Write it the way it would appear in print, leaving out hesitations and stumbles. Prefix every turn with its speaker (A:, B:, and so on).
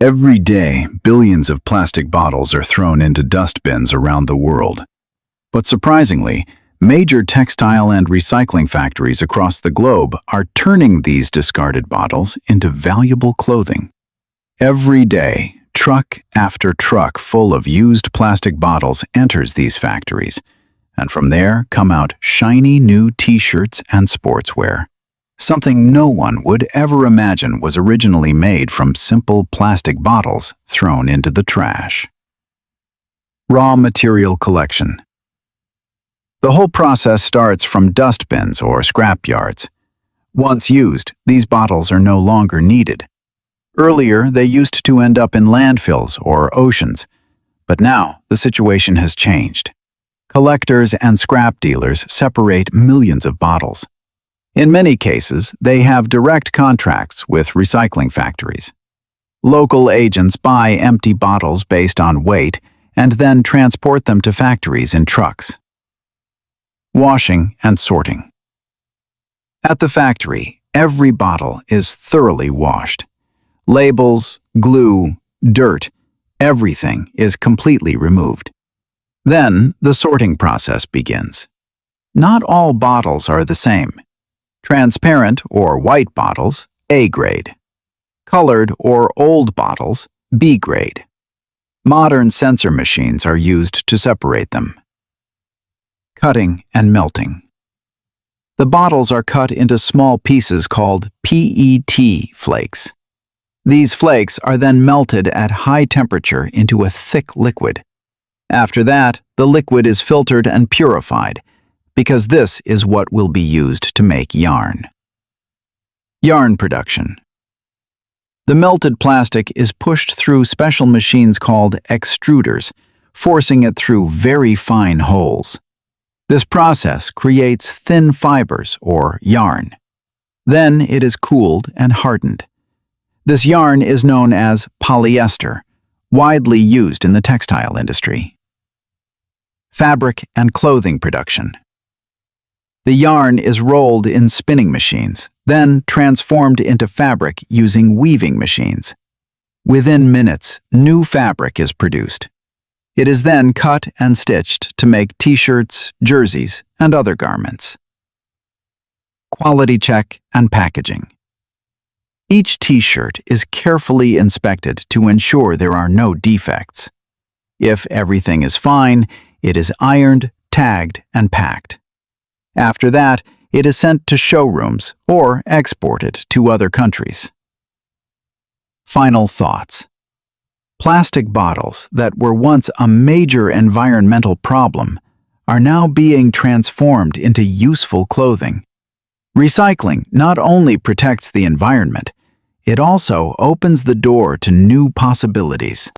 A: Every day, billions of plastic bottles are thrown into dust bins around the world. But surprisingly, major textile and recycling factories across the globe are turning these discarded bottles into valuable clothing. Every day, truck after truck full of used plastic bottles enters these factories, and from there come out shiny new t-shirts and sportswear. Something no one would ever imagine was originally made from simple plastic bottles thrown into the trash. Raw material collection. The whole process starts from dust bins or scrap yards. Once used, these bottles are no longer needed. Earlier, they used to end up in landfills or oceans, but now the situation has changed. Collectors and scrap dealers separate millions of bottles. In many cases, they have direct contracts with recycling factories. Local agents buy empty bottles based on weight and then transport them to factories in trucks. Washing and sorting. At the factory, every bottle is thoroughly washed. Labels, glue, dirt, everything is completely removed. Then the sorting process begins. Not all bottles are the same. Transparent or white bottles, A grade. Colored or old bottles, B grade. Modern sensor machines are used to separate them. Cutting and melting. The bottles are cut into small pieces called PET flakes. These flakes are then melted at high temperature into a thick liquid. After that, the liquid is filtered and purified, because this is what will be used to make yarn. Yarn production. The melted plastic is pushed through special machines called extruders, forcing it through very fine holes. This process creates thin fibers, or yarn. Then it is cooled and hardened. This yarn is known as polyester, widely used in the textile industry. Fabric and clothing production. The yarn is rolled in spinning machines, then transformed into fabric using weaving machines. Within minutes, new fabric is produced. It is then cut and stitched to make t-shirts, jerseys, and other garments. Quality check and packaging. Each t-shirt is carefully inspected to ensure there are no defects. If everything is fine, it is ironed, tagged, and packed. After that, it is sent to showrooms or exported to other countries. Final thoughts. Plastic bottles that were once a major environmental problem are now being transformed into useful clothing. Recycling not only protects the environment, it also opens the door to new possibilities.